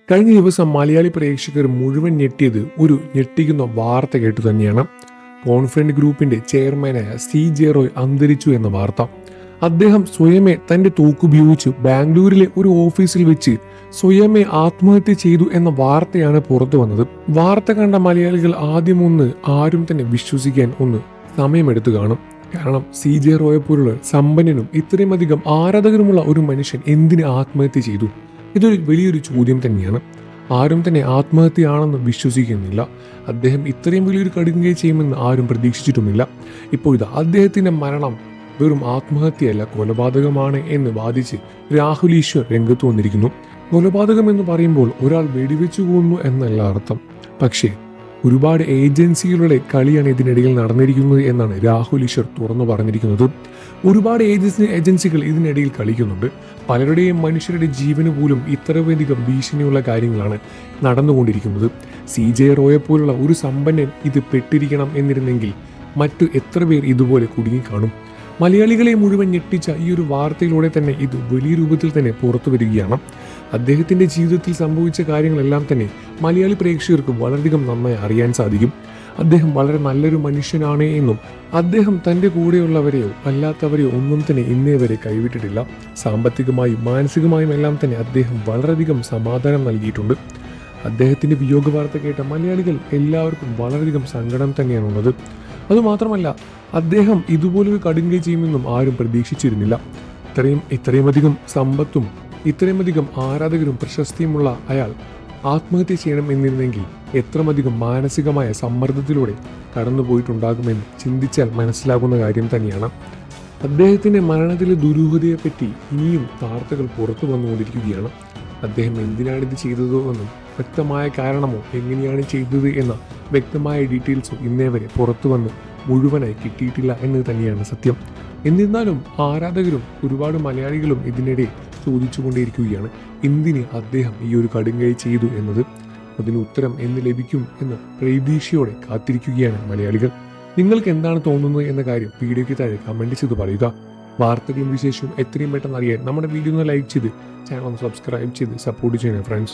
കഴിഞ്ഞ ദിവസം മലയാളി പ്രേക്ഷകർ മുഴുവൻ ഞെട്ടിയത് ഒരു ഞെട്ടിക്കുന്ന വാർത്ത കേട്ടു തന്നെയാണ്. കോൺഫിഡന്റ് ഗ്രൂപ്പിന്റെ ചെയർമാനായ CJ റോയ് അന്തരിച്ചു എന്ന വാർത്ത. അദ്ദേഹം സ്വയമേ തന്റെ തോക്കുപയോഗിച്ച് ബാംഗ്ലൂരിലെ ഒരു ഓഫീസിൽ വെച്ച് സ്വയമേ ആത്മഹത്യ ചെയ്തു എന്ന വാർത്തയാണ് പുറത്തു വന്നത്. വാർത്ത കണ്ട മലയാളികൾ ആദ്യമൊന്ന് ആരും തന്നെ വിശ്വസിക്കാൻ സമയമെടുത്തു കാണും. കാരണം CJ റോയെ പോലുള്ള സമ്പന്നനും ഇത്രയുമധികം ആരാധകരുമുള്ള ഒരു മനുഷ്യൻ എന്തിന് ആത്മഹത്യ ചെയ്തു? ഇതൊരു വലിയൊരു ചോദ്യം തന്നെയാണ്. ആരും തന്നെ ആത്മഹത്യയാണെന്ന് വിശ്വസിക്കുന്നില്ല. അദ്ദേഹം ഇത്രയും വലിയൊരു കടുങ്കൈ ചെയ്യുമെന്ന് ആരും പ്രതീക്ഷിച്ചിട്ടുമില്ല. ഇപ്പോൾ അദ്ദേഹത്തിന്റെ മരണം വെറും ആത്മഹത്യയല്ല, കൊലപാതകമാണ് എന്ന് വാദിച്ച് രാഹുൽ ഈശ്വർ രംഗത്ത് വന്നിരിക്കുന്നു. കൊലപാതകം എന്ന് പറയുമ്പോൾ ഒരാൾ വെടിവെച്ചു കൊന്നു എന്നല്ല അർത്ഥം. പക്ഷേ ഒരുപാട് ഏജൻസികളുടെ കളിയാണ് ഇതിനിടയിൽ നടന്നിരിക്കുന്നത് എന്നാണ് രാഹുൽ ഈശ്വർ തുറന്നു പറഞ്ഞിരിക്കുന്നത്. ഒരുപാട് ഏജൻസികൾ ഇതിനിടയിൽ കളിക്കുന്നുണ്ട്. പലരുടെയും മനുഷ്യരുടെ ജീവന് പോലും ഇത്രയധികം ഭീഷണിയുള്ള കാര്യങ്ങളാണ് നടന്നുകൊണ്ടിരിക്കുന്നത്. CJ റോയെ പോലുള്ള ഒരു സമ്പന്നൻ ഇത് പെട്ടിരിക്കണം എന്നിരുന്നെങ്കിൽ മറ്റു എത്ര പേർ ഇതുപോലെ കുടുങ്ങിക്കാണും. മലയാളികളെ മുഴുവൻ ഞെട്ടിച്ച ഈ ഒരു വാർത്തയിലൂടെ തന്നെ ഇത് വലിയ രൂപത്തിൽ തന്നെ പുറത്തു വരികയാണ്. അദ്ദേഹത്തിന്റെ ജീവിതത്തിൽ സംഭവിച്ച കാര്യങ്ങളെല്ലാം തന്നെ മലയാളി പ്രേക്ഷകർക്ക് വളരെയധികം നന്നായി അറിയാൻ സാധിക്കും. അദ്ദേഹം വളരെ നല്ലൊരു മനുഷ്യനാണ് എന്നും അദ്ദേഹം തൻ്റെ കൂടെയുള്ളവരെയോ അല്ലാത്തവരെയോ ഒന്നും തന്നെ ഇന്നേ വരെ കൈവിട്ടിട്ടില്ല. സാമ്പത്തികമായും മാനസികമായും എല്ലാം തന്നെ അദ്ദേഹം വളരെയധികം സമാധാനം നൽകിയിട്ടുണ്ട്. അദ്ദേഹത്തിന്റെ വിയോഗ വാർത്ത കേട്ട മലയാളികൾ എല്ലാവർക്കും വളരെയധികം സങ്കടം തന്നെയാണുള്ളത്. അതുമാത്രമല്ല, അദ്ദേഹം ഇതുപോലൊരു കടുങ്കൈ ചെയ്യുമെന്നും ആരും പ്രതീക്ഷിച്ചിരുന്നില്ല. ഇത്രയുമധികം സമ്പത്തും ഇത്രയുമധികം ആരാധകരും പ്രശസ്തിയുമുള്ള അയാൾ ആത്മഹത്യ ചെയ്യണം എന്നിരുന്നെങ്കിൽ എത്രമധികം മാനസികമായ സമ്മർദ്ദത്തിലൂടെ കടന്നുപോയിട്ടുണ്ടാകുമെന്ന് ചിന്തിച്ചാൽ മനസ്സിലാകുന്ന കാര്യം തന്നെയാണ്. അദ്ദേഹത്തിന്റെ മരണത്തിലെ ദുരൂഹതയെപ്പറ്റി ഇനിയും വാർത്തകൾ പുറത്തു വന്നുകൊണ്ടിരിക്കുകയാണ്. അദ്ദേഹം എന്തിനാണിത് ചെയ്തതോ എന്നും വ്യക്തമായ കാരണമോ എങ്ങനെയാണ് ചെയ്തത് എന്ന വ്യക്തമായ ഡീറ്റെയിൽസോ ഇന്നേ വരെ പുറത്തു വന്ന് മുഴുവനായി കിട്ടിയിട്ടില്ല എന്ന് തന്നെയാണ് സത്യം. എന്നിരുന്നാലും ആരാധകരും ഒരുപാട് മലയാളികളും ഇതിനിടെ ചോദിച്ചുകൊണ്ടേയിരിക്കുകയാണ്, എന്തിന് അദ്ദേഹം ഈ ഒരു കടുങ്കൈ ചെയ്തു എന്നത്. അതിന് ഉത്തരം എന്ന് ലഭിക്കും എന്ന പ്രതീക്ഷയോടെ കാത്തിരിക്കുകയാണ് മലയാളികൾ. നിങ്ങൾക്ക് എന്താണ് തോന്നുന്നത് എന്ന കാര്യം വീഡിയോയ്ക്ക് താഴെ കമന്റ് ചെയ്ത് പറയുക. വാർത്തകളും വിശേഷവും എത്രയും പെട്ടെന്ന് അറിയാൻ നമ്മുടെ വീഡിയോ ഒന്ന് ലൈക്ക് ചെയ്ത് ചാനൽ ഒന്ന് സബ്സ്ക്രൈബ് ചെയ്ത് സപ്പോർട്ട് ചെയ്യണം ഫ്രണ്ട്സ്.